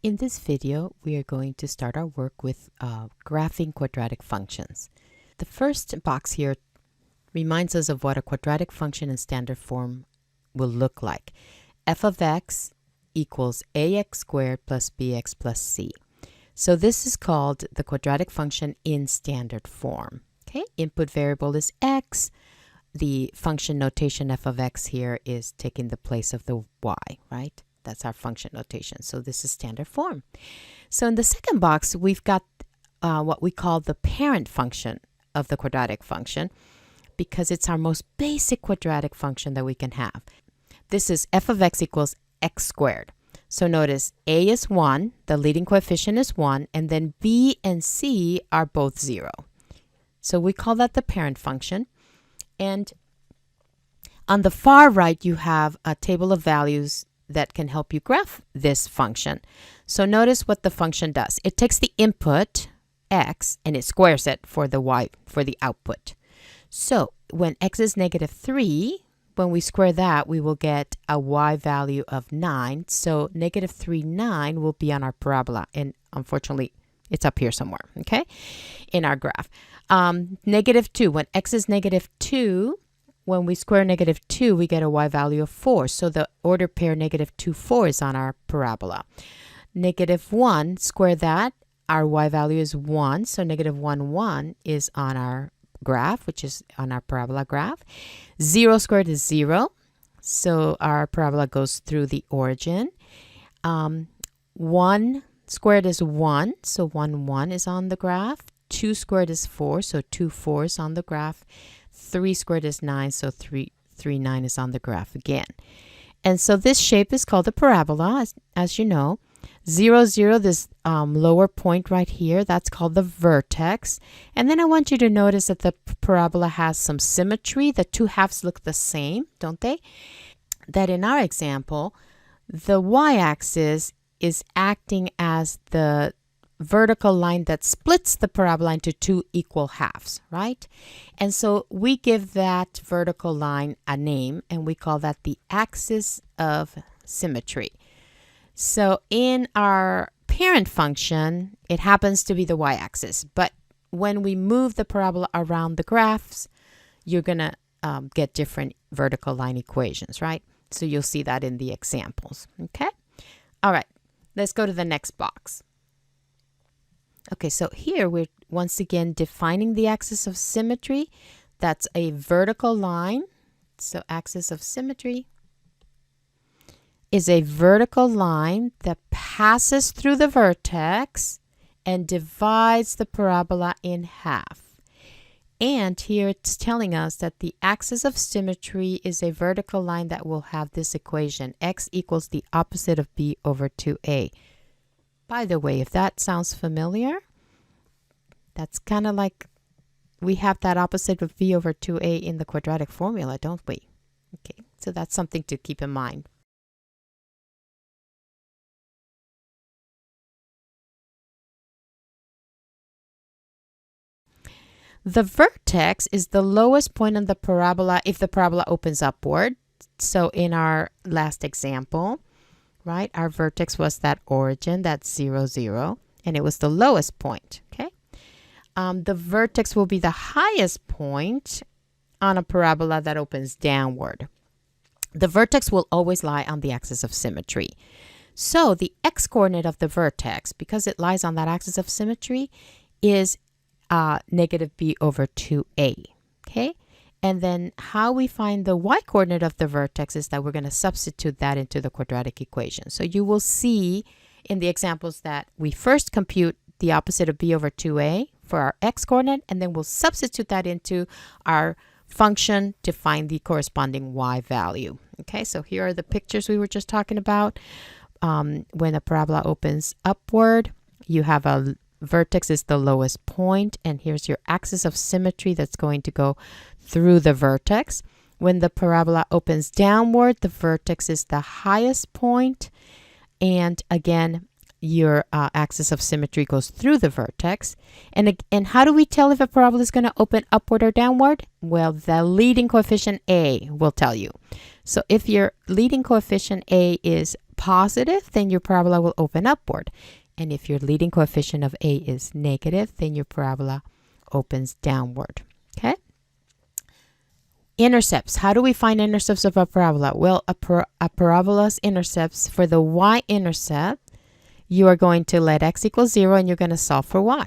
In this video, we are going to start our work with graphing quadratic functions. The first box here reminds us of what a quadratic function in standard form will look like. F of x equals ax squared plus bx plus c. So this is called the quadratic function in standard form. Okay, input variable is x. The function notation f of x here is taking the place of the y, right? That's our function notation. So this is standard form. So in the second box, we've got what we call the parent function of the quadratic function because it's our most basic quadratic function that we can have. This is f of x equals x squared. So notice a is 1, the leading coefficient is 1, and then b and c are both 0. So we call that the parent function. And on the far right, you have a table of values that can help you graph this function. So notice what the function does. It takes the input, x, and it squares it for the y, for the output. So when x is -3, when we square that, we will get a y value of 9. So -3, 9 will be on our parabola. And unfortunately, it's up here somewhere, okay, in our graph. -2, when x is -2, when we square -2, we get a y value of 4. So the order pair -2, 4 is on our parabola. -1, square that, our y value is 1. So -1, 1 is on our graph, which is on our parabola graph. 0 squared is 0. So our parabola goes through the origin. 1 squared is 1. So 1, 1 is on the graph. 2 squared is 4. So 2, 4 is on the graph. 3 squared is 9, so 3, 9 is on the graph again. And so this shape is called a parabola, as you know. 0, 0, this lower point right here, that's called the vertex. And then I want you to notice that the parabola has some symmetry. The two halves look the same, don't they? That in our example, the y-axis is acting as the vertical line that splits the parabola into two equal halves, right? And so we give that vertical line a name and we call that the axis of symmetry. So in our parent function, it happens to be the y-axis, but when we move the parabola around the graphs, you're gonna get different vertical line equations, right? So you'll see that in the examples, okay? All right, let's go to the next box. Okay, so here we're once again defining the axis of symmetry. That's a vertical line. So axis of symmetry is a vertical line that passes through the vertex and divides the parabola in half. And here it's telling us that the axis of symmetry is a vertical line that will have this equation, x equals the opposite of b over 2a. By the way, if that sounds familiar, that's kind of like we have that opposite of b over 2a in the quadratic formula, don't we? Okay, so that's something to keep in mind. The vertex is the lowest point on the parabola if the parabola opens upward. So in our last example, right, our vertex was that origin, that's 0, 0, and it was the lowest point, okay? The vertex will be the highest point on a parabola that opens downward. The vertex will always lie on the axis of symmetry. So the x-coordinate of the vertex, because it lies on that axis of symmetry, is -b over 2a, okay? And then how we find the y-coordinate of the vertex is that we're going to substitute that into the quadratic equation. So you will see in the examples that we first compute the opposite of b over 2a for our x-coordinate, and then we'll substitute that into our function to find the corresponding y value. Okay, so here are the pictures we were just talking about. When a parabola opens upward, you have a vertex is the lowest point, and here's your axis of symmetry that's going to go through the vertex. When the parabola opens downward, the vertex is the highest point, and again, your axis of symmetry goes through the vertex. And how do we tell if a parabola is going to open upward or downward? Well, the leading coefficient a will tell you. So if your leading coefficient a is positive, then your parabola will open upward. And if your leading coefficient of A is negative, then your parabola opens downward. Okay? Intercepts. How do we find intercepts of a parabola? Well, a parabola's intercepts, for the y-intercept, you are going to let x equal 0 and you're going to solve for y.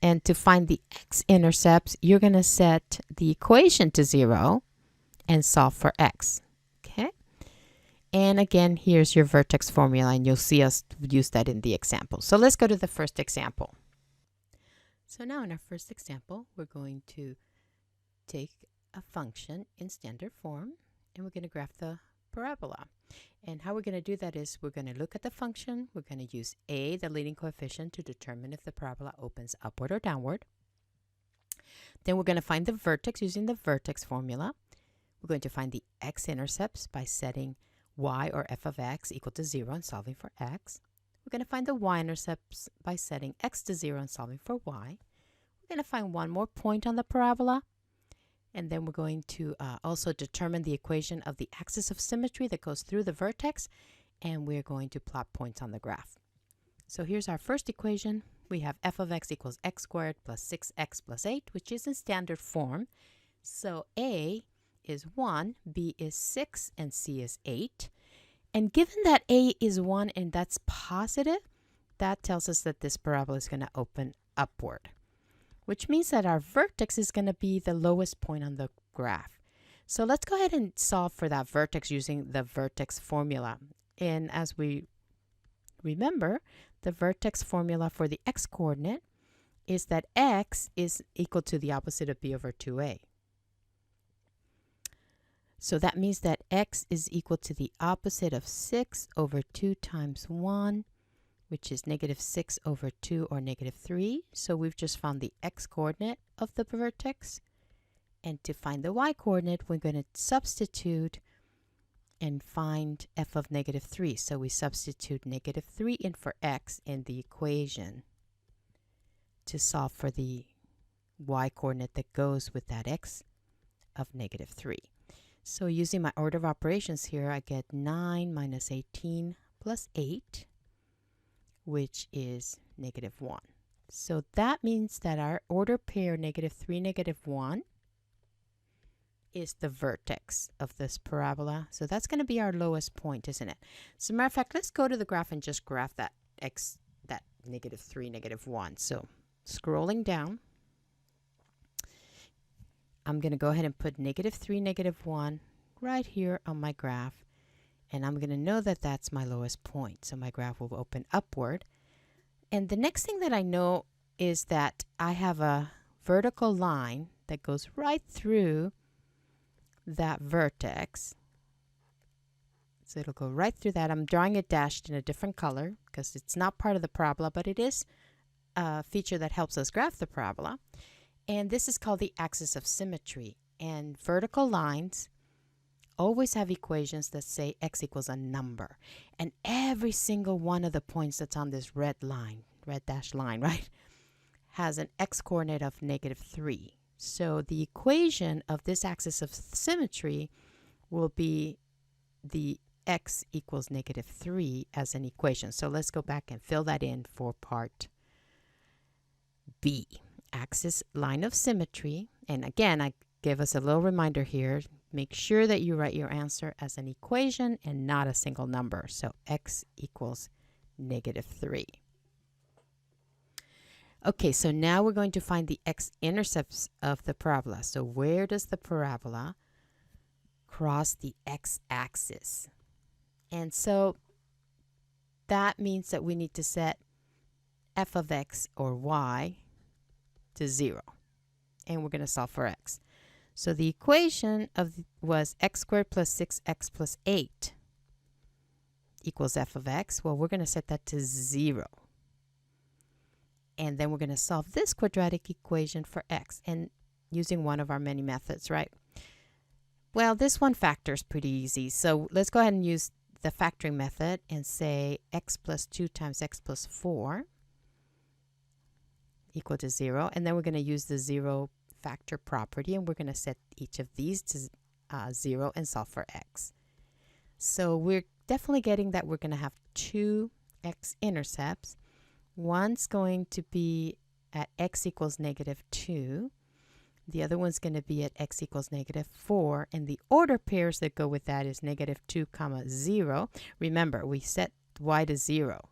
And to find the x-intercepts, you're going to set the equation to 0 and solve for x. Okay? And again, here's your vertex formula, and you'll see us use that in the example. So let's go to the first example. So now in our first example, we're going to take a function in standard form, and we're going to graph the parabola. And how we're going to do that is we're going to look at the function. We're going to use a, the leading coefficient, to determine if the parabola opens upward or downward. Then we're going to find the vertex using the vertex formula. We're going to find the x-intercepts by setting y or f of x equal to 0 and solving for x. We're going to find the y-intercepts by setting x to 0 and solving for y. We're going to find one more point on the parabola. And then we're going to also determine the equation of the axis of symmetry that goes through the vertex. And we're going to plot points on the graph. So here's our first equation. We have f of x equals x squared plus 6x plus 8, which is in standard form. So a is 1, b is 6, and c is 8. And given that a is 1 and that's positive, that tells us that this parabola is going to open upward, which means that our vertex is going to be the lowest point on the graph. So let's go ahead and solve for that vertex using the vertex formula. And as we remember, the vertex formula for the x-coordinate is that x is equal to the opposite of b over 2a. So that means that x is equal to the opposite of 6 over 2 times 1, which is negative 6 over 2 or negative 3. So we've just found the x-coordinate of the vertex. And to find the y-coordinate, we're going to substitute and find f of negative 3. So we substitute negative 3 in for x in the equation to solve for the y-coordinate that goes with that x of negative 3. So using my order of operations here, I get 9 minus 18 plus 8, which is negative 1. So that means that our order pair negative 3, negative 1 is the vertex of this parabola. So that's going to be our lowest point, isn't it? As a matter of fact, let's go to the graph and just graph that negative 3, negative 1. So scrolling down, I'm going to go ahead and put negative 3, negative 1 right here on my graph. And I'm going to know that that's my lowest point. So my graph will open upward. And the next thing that I know is that I have a vertical line that goes right through that vertex. So it'll go right through that. I'm drawing it dashed in a different color because it's not part of the parabola, but it is a feature that helps us graph the parabola. And this is called the axis of symmetry. And vertical lines always have equations that say x equals a number. And every single one of the points that's on this red dashed line, right, has an x-coordinate of negative 3. So the equation of this axis of symmetry will be the x equals negative 3 as an equation. So let's go back and fill that in for part B. Axis line of symmetry. And again, I give us a little reminder here. Make sure that you write your answer as an equation and not a single number. So x equals negative 3. Okay, so now we're going to find the x-intercepts of the parabola. So where does the parabola cross the x-axis? And so that means that we need to set f of x or y to 0. And we're going to solve for x. So the equation was x squared plus 6x plus 8 equals f of x. Well, we're going to set that to 0. And then we're going to solve this quadratic equation for x, and using one of our many methods, right? Well, this one factor is pretty easy. So let's go ahead and use the factoring method and say x plus 2 times x plus 4 equal to 0. And then we're going to use the 0 factor property, and we're going to set each of these to 0 and solve for x. So we're definitely getting that we're going to have two x-intercepts. One's going to be at x equals -2. The other one's going to be at x equals -4. And the order pairs that go with that is -2, 0. Remember, we set y to 0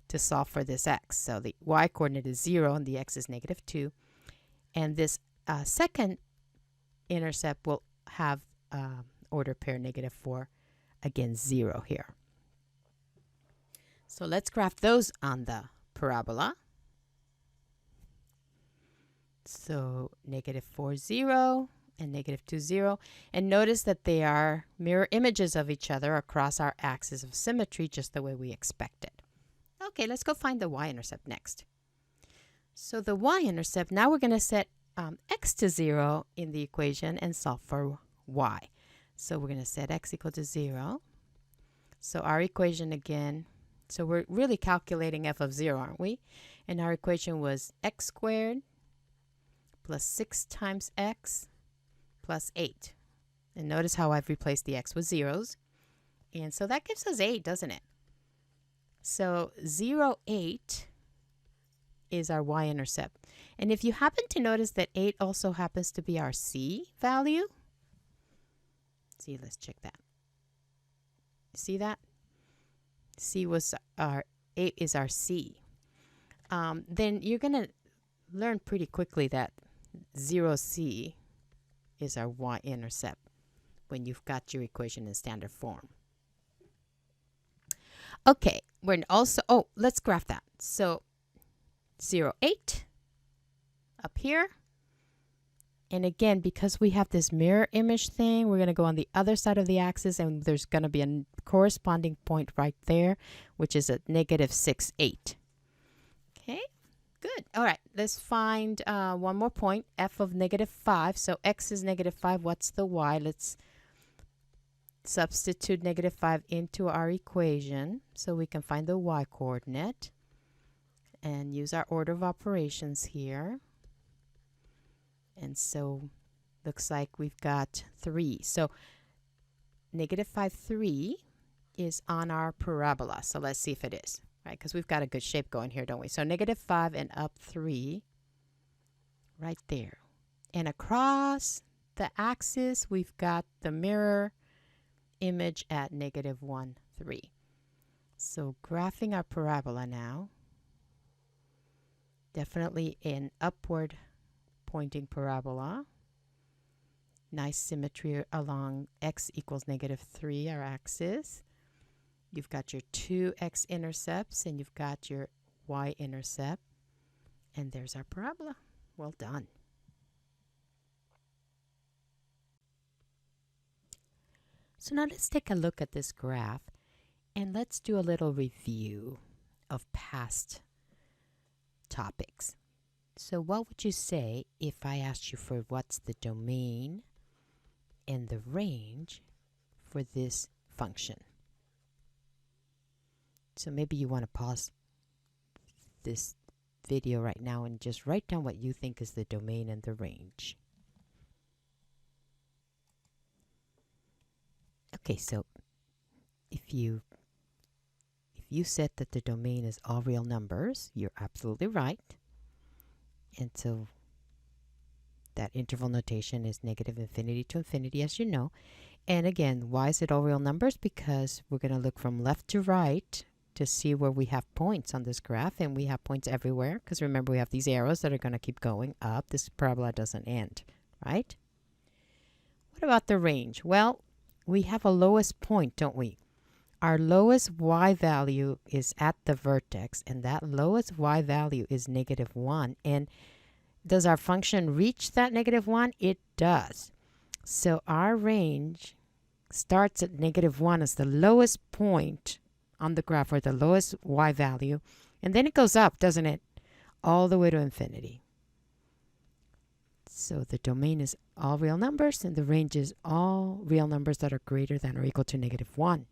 to solve for this x. So the y coordinate is 0 and the x is -2. And this second intercept will have order pair -4, again 0 here. So let's graph those on the parabola. So -4, 0 and -2, 0. And notice that they are mirror images of each other across our axis of symmetry, just the way we expected. Okay, let's go find the y-intercept next. So the y-intercept, now we're going to set x to 0 in the equation and solve for y. So we're going to set x equal to 0. So our equation again, so we're really calculating f of 0, aren't we? And our equation was x squared plus 6 times x plus 8. And notice how I've replaced the x with zeros. And so that gives us 8, doesn't it? So 0, 8 is our y-intercept. And if you happen to notice that 8 also happens to be our c value, see, let's check that. See that? C was our 8 is our c. Then you're going to learn pretty quickly that 0c is our y-intercept when you've got your equation in standard form. Okay, we're also, let's graph that. So 0, 8 up here. And again, because we have this mirror image thing, we're going to go on the other side of the axis, and there's going to be a corresponding point right there, which is at -6, 8. Okay, good. All right, let's find one more point, f of -5. So x is -5. What's the y? Let's substitute -5 into our equation so we can find the y coordinate and use our order of operations here. And so looks like we've got 3. So -5, 3 is on our parabola. So let's see if it is, right? Because we've got a good shape going here, don't we? So -5 and up 3 right there. And across the axis, we've got the mirror image at -1, 3. So graphing our parabola now, definitely an upward pointing parabola. Nice symmetry along x equals -3, our axis. You've got your two x-intercepts and you've got your y-intercept. And there's our parabola. Well done. So now let's take a look at this graph and let's do a little review of past topics. So what would you say if I asked you for what's the domain and the range for this function? So maybe you want to pause this video right now and just write down what you think is the domain and the range. Okay, so if you said that the domain is all real numbers, you're absolutely right. And so that interval notation is -infinity to infinity, as you know. And again, why is it all real numbers? Because we're going to look from left to right to see where we have points on this graph, and we have points everywhere, because remember we have these arrows that are going to keep going up. This parabola doesn't end, right? What about the range? Well, we have a lowest point, don't we? Our lowest y value is at the vertex, and that lowest y value is -1. And does our function reach that -1? It does. So our range starts at -1 as the lowest point on the graph, or the lowest y value, and then it goes up, doesn't it? All the way to infinity. So the domain is all real numbers, and the range is all real numbers that are greater than or equal to -1.